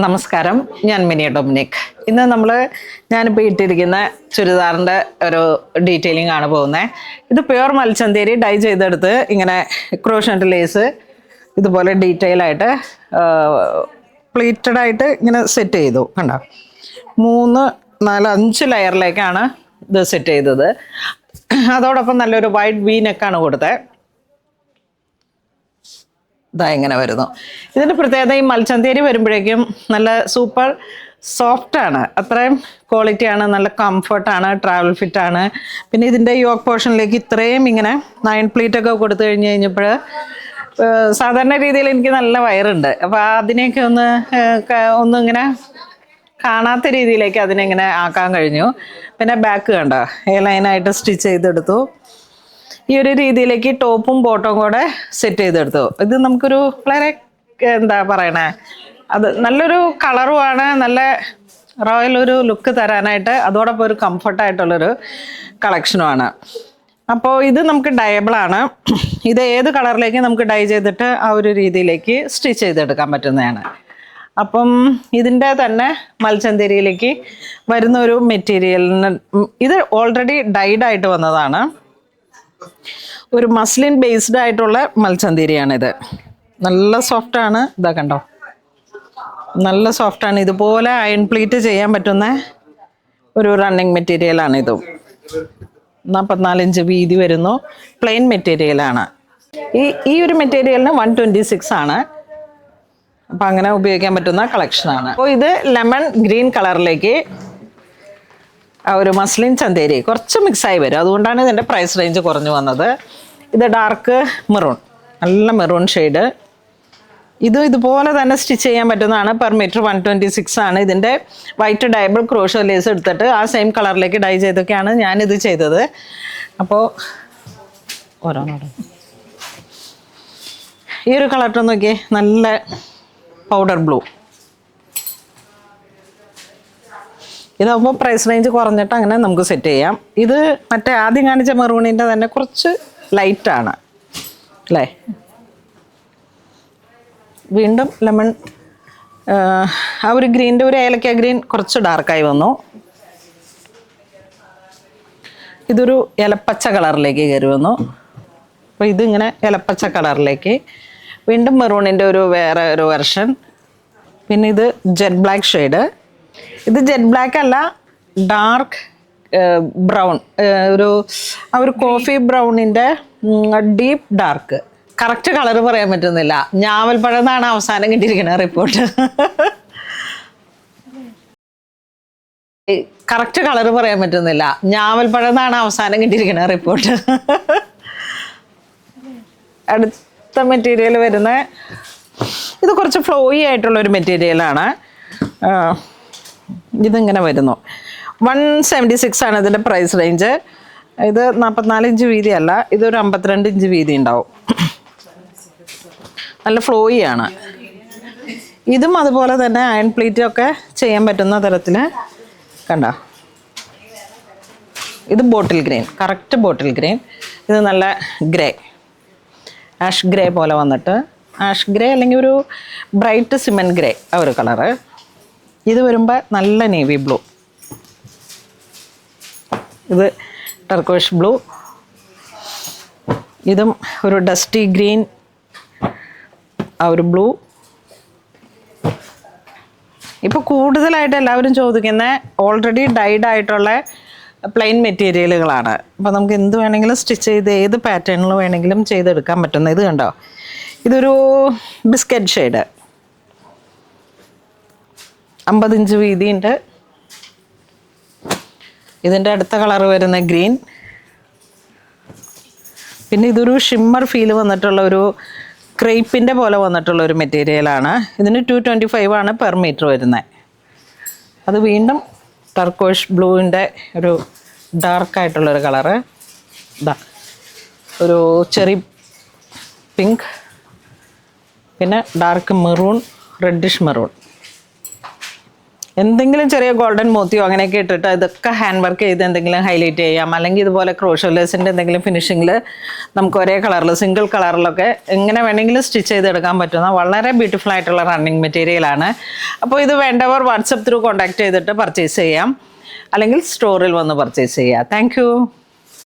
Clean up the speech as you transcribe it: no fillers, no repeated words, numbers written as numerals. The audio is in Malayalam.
നമസ്കാരം, ഞാൻ മിനി ഡൊമിനിക്. ഇന്ന് ഞാനിപ്പോൾ ഇട്ടിരിക്കുന്ന ചുരിദാറിൻ്റെ ഒരു ഡീറ്റെയിലിംഗ് ആണ് പോകുന്നത്. ഇത് പ്യുവർ മൽച്ചന്തേരി ഡൈ ചെയ്തെടുത്ത് ഇങ്ങനെ ക്രോഷൻറ്റ് ലേസ് ഇതുപോലെ ഡീറ്റെയിൽ ആയിട്ട് പ്ലീറ്റഡ് ആയിട്ട് ഇങ്ങനെ സെറ്റ് ചെയ്തു. കണ്ടോ, 3, 4, 5 ലെയറിലേക്കാണ് ഇത് സെറ്റ് ചെയ്തത്. അതോടൊപ്പം നല്ലൊരു വൈഡ് വി നെക്കാണ് കൊടുത്തത്. ഇതാ ഇങ്ങനെ വരുന്നു. ഇതിൻ്റെ പ്രത്യേകത, ഈ മൽച്ചന്തേരി വരുമ്പോഴേക്കും നല്ല സൂപ്പർ സോഫ്റ്റാണ്, അത്രയും ക്വാളിറ്റിയാണ്, നല്ല കംഫർട്ടാണ്, ട്രാവൽ ഫിറ്റാണ്. പിന്നെ ഇതിൻ്റെ യോക്ക് പോർഷനിലേക്ക് ഇത്രയും ഇങ്ങനെ നയൻ പ്ലീറ്റൊക്കെ കൊടുത്തു കഴിഞ്ഞപ്പോൾ സാധാരണ രീതിയിൽ എനിക്ക് നല്ല വയറുണ്ട്. അപ്പോൾ അതിനെയൊക്കെ ഒന്നിങ്ങനെ കാണാത്ത രീതിയിലേക്ക് അതിനെങ്ങനെ ആക്കാൻ കഴിഞ്ഞു. പിന്നെ ബാക്ക് കണ്ടോ, എ ലൈനായിട്ട് സ്റ്റിച്ച് ചെയ്തെടുത്തു. ഈ ഒരു രീതിയിലേക്ക് ടോപ്പും ബോട്ടവും കൂടെ സെറ്റ് ചെയ്തെടുത്തു. ഇത് നമുക്കൊരു വളരെ എന്താ പറയണേ, അത് നല്ലൊരു കളറുമാണ്, നല്ല റോയൽ ഒരു ലുക്ക് തരാനായിട്ട്, അതോടൊപ്പം ഒരു കംഫർട്ടായിട്ടുള്ളൊരു കളക്ഷനുമാണ്. അപ്പോൾ ഇത് നമുക്ക് ഡയബിളാണ്. ഇത് ഏത് കളറിലേക്ക് നമുക്ക് ഡൈ ചെയ്തിട്ട് ആ ഒരു രീതിയിലേക്ക് സ്റ്റിച്ച് ചെയ്തെടുക്കാൻ പറ്റുന്നതാണ്. അപ്പം ഇതിൻ്റെ തന്നെ മൽച്ചന്തേരിയിലേക്ക് വരുന്ന ഒരു മെറ്റീരിയലിന്, ഇത് ഓൾറെഡി ഡൈഡായിട്ട് വന്നതാണ്. ഒരു മസ്ലിൻ ബേസ്ഡ് ആയിട്ടുള്ള മൽച്ചന്തേരിയാണിത്. നല്ല സോഫ്റ്റാണ്. ഇതാ കണ്ടോ, നല്ല സോഫ്റ്റാണ്. ഇതുപോലെ അയൺ പ്ലീറ്റ് ചെയ്യാൻ പറ്റുന്ന ഒരു റണ്ണിങ് മെറ്റീരിയലാണ്. ഇതും 44 ഇഞ്ച് വീതി വരുന്നു. പ്ലെയിൻ മെറ്റീരിയലാണ്. ഈ ഒരു മെറ്റീരിയലിന് 126 ആണ്. അപ്പം അങ്ങനെ ഉപയോഗിക്കാൻ പറ്റുന്ന കളക്ഷനാണ്. അപ്പോൾ ഇത് ലെമൺ ഗ്രീൻ കളറിലേക്ക് ഒരു മസ്ലിൻ ചന്തേരി കുറച്ച് മിക്സായി വരും. അതുകൊണ്ടാണ് ഇതിൻ്റെ പ്രൈസ് റേഞ്ച് കുറഞ്ഞു വന്നത്. ഇത് ഡാർക്ക് മെറൂൺ, നല്ല മെറൂൺ ഷെയ്ഡ്. ഇതുപോലെ തന്നെ സ്റ്റിച്ച് ചെയ്യാൻ പറ്റുന്നതാണ്. പെർ മീറ്റർ 126 ആണ്. ഇതിൻ്റെ വൈറ്റ് ഡയബിൾ ക്രോഷോ ലേസ് എടുത്തിട്ട് ആ സെയിം കളറിലേക്ക് ഡൈ ചെയ്തൊക്കെയാണ് ഞാനിത് ചെയ്തത്. അപ്പോൾ ഓരോന്നോരോ ഈ ഒരു കളർ നോക്കിയേ, നല്ല പൗഡർ ബ്ലൂ. ഇതാകുമ്പോൾ പ്രൈസ് റേഞ്ച് കുറഞ്ഞിട്ട് അങ്ങനെ നമുക്ക് സെറ്റ് ചെയ്യാം. ഇത് മറ്റേ ആദ്യം കാണിച്ച മെറൂണിൻ്റെ തന്നെ കുറച്ച് ലൈറ്റാണ് അല്ലേ. വീണ്ടും ലെമൺ, ആ ഒരു ഗ്രീൻ്റെ ഒരു ഏലക്ക ഗ്രീൻ കുറച്ച് ഡാർക്കായി വന്നു. ഇതൊരു ഇലപ്പച്ച കളറിലേക്ക് കയറി വന്നു. അപ്പോൾ ഇതിങ്ങനെ ഇലപ്പച്ച കളറിലേക്ക്. വീണ്ടും മെറൂണിൻ്റെ വേറെ ഒരു വെർഷൻ. പിന്നെ ഇത് ജെറ്റ് ബ്ലാക്ക് ഷെയ്ഡ്. ഇത് ജെറ്റ് ബ്ലാക്ക് അല്ല, ഡാർക്ക് ബ്രൗൺ, ആ ഒരു കോഫി ബ്രൗണിൻ്റെ ഡീപ്പ് ഡാർക്ക്. കറക്റ്റ് കളർ പറയാൻ പറ്റുന്നില്ല. ഞാവൽപ്പഴം എന്നാണ് അവസാനം കിട്ടിയിരിക്കുന്ന റിപ്പോർട്ട്. കറക്റ്റ് കളർ പറയാൻ പറ്റുന്നില്ല. ഞാവൽപ്പഴം എന്നാണ് അവസാനം കിട്ടിയിരിക്കുന്ന റിപ്പോർട്ട്. അടുത്ത മെറ്റീരിയൽ വരുന്ന ഇത് കുറച്ച് ഫ്ലോയി ആയിട്ടുള്ളൊരു മെറ്റീരിയലാണ്. ഇതിങ്ങനെ വരുന്നു. 176 ആണ് ഇതിൻ്റെ പ്രൈസ് റേഞ്ച്. ഇത് 44 ഇഞ്ച് വീതി അല്ല, ഇതൊരു 52 ഇഞ്ച് വീതി ഉണ്ടാവും. നല്ല ഫ്ലോയി ആണ്. ഇതും അതുപോലെ തന്നെ അയൺ പ്ലീറ്റൊക്കെ ചെയ്യാൻ പറ്റുന്ന തരത്തിൽ കണ്ടോ. ഇത് bottle green, correct bottle green. ഇത് നല്ല ഗ്രേ, ആഷ് ഗ്രേ പോലെ വന്നിട്ട്, ആഷ് ഗ്രേ അല്ലെങ്കിൽ ഒരു ബ്രൈറ്റ് സിമെൻറ്റ് ഗ്രേ, ആ ഒരു കളറ്. ഇത് വരുമ്പോൾ നല്ല നേവി ബ്ലൂ. ഇത് ടർക്കോഷ് ബ്ലൂ. ഇതും ഒരു ഡസ്റ്റി ഗ്രീൻ, ആ ഒരു ബ്ലൂ. ഇപ്പോൾ കൂടുതലായിട്ട് എല്ലാവരും ചോദിക്കുന്ന ഓൾറെഡി ഡൈഡ് ആയിട്ടുള്ള പ്ലെയിൻ മെറ്റീരിയലുകളാണ്. അപ്പോൾ നമുക്ക് എന്ത് വേണമെങ്കിലും സ്റ്റിച്ച് ചെയ്ത് ഏത് പാറ്റേണിൽ വേണമെങ്കിലും ചെയ്തെടുക്കാൻ പറ്റുന്ന. ഇത് കണ്ടോ, ഇതൊരു ബിസ്ക്കറ്റ് ഷെയ്ഡ്, 50 ഇഞ്ച് വീതിയുണ്ട്. ഇതിൻ്റെ അടുത്ത കളർ വരുന്ന ഗ്രീൻ. പിന്നെ ഇതൊരു ഷിമ്മർ ഫീൽ വന്നിട്ടുള്ള ഒരു ക്രേപ്പിൻ്റെ പോലെ വന്നിട്ടുള്ള ഒരു മെറ്റീരിയലാണ്. ഇതിന് 225 ആണ് പെർ മീറ്റർ വരുന്നത്. അത് വീണ്ടും ടർക്കോഷ് ബ്ലൂവിൻ്റെ ഒരു ഡാർക്കായിട്ടുള്ളൊരു കളറ്. ഇതാ ഒരു ചെറി പിങ്ക്, പിന്നെ ഡാർക്ക് മെറൂൺ, റെഡിഷ് മെറൂൺ. എന്തെങ്കിലും ചെറിയ ഗോൾഡൻ മോത്തിയോ അങ്ങനെയൊക്കെ ഇട്ടിട്ട് ഇതൊക്കെ ഹാൻഡ് വർക്ക് ചെയ്ത് എന്തെങ്കിലും ഹൈലൈറ്റ് ചെയ്യാം. അല്ലെങ്കിൽ ഇതുപോലെ ക്രോഷോലേഴ്സിൻ്റെ എന്തെങ്കിലും ഫിനിഷിങ്ങിൽ നമുക്ക് ഒരേ കളറിൽ സിംഗിൾ കളറിലൊക്കെ എങ്ങനെ വേണമെങ്കിലും സ്റ്റിച്ച് ചെയ്തെടുക്കാൻ പറ്റുന്ന വളരെ ബ്യൂട്ടിഫുൾ ആയിട്ടുള്ള റണ്ണിങ് മെറ്റീരിയലാണ്. അപ്പോൾ ഇത് വേണ്ടവർ വാട്സപ്പ് ത്രൂ കോൺടാക്ട് ചെയ്തിട്ട് പർച്ചേസ് ചെയ്യാം, അല്ലെങ്കിൽ സ്റ്റോറിൽ വന്ന് പർച്ചേസ് ചെയ്യുക. താങ്ക്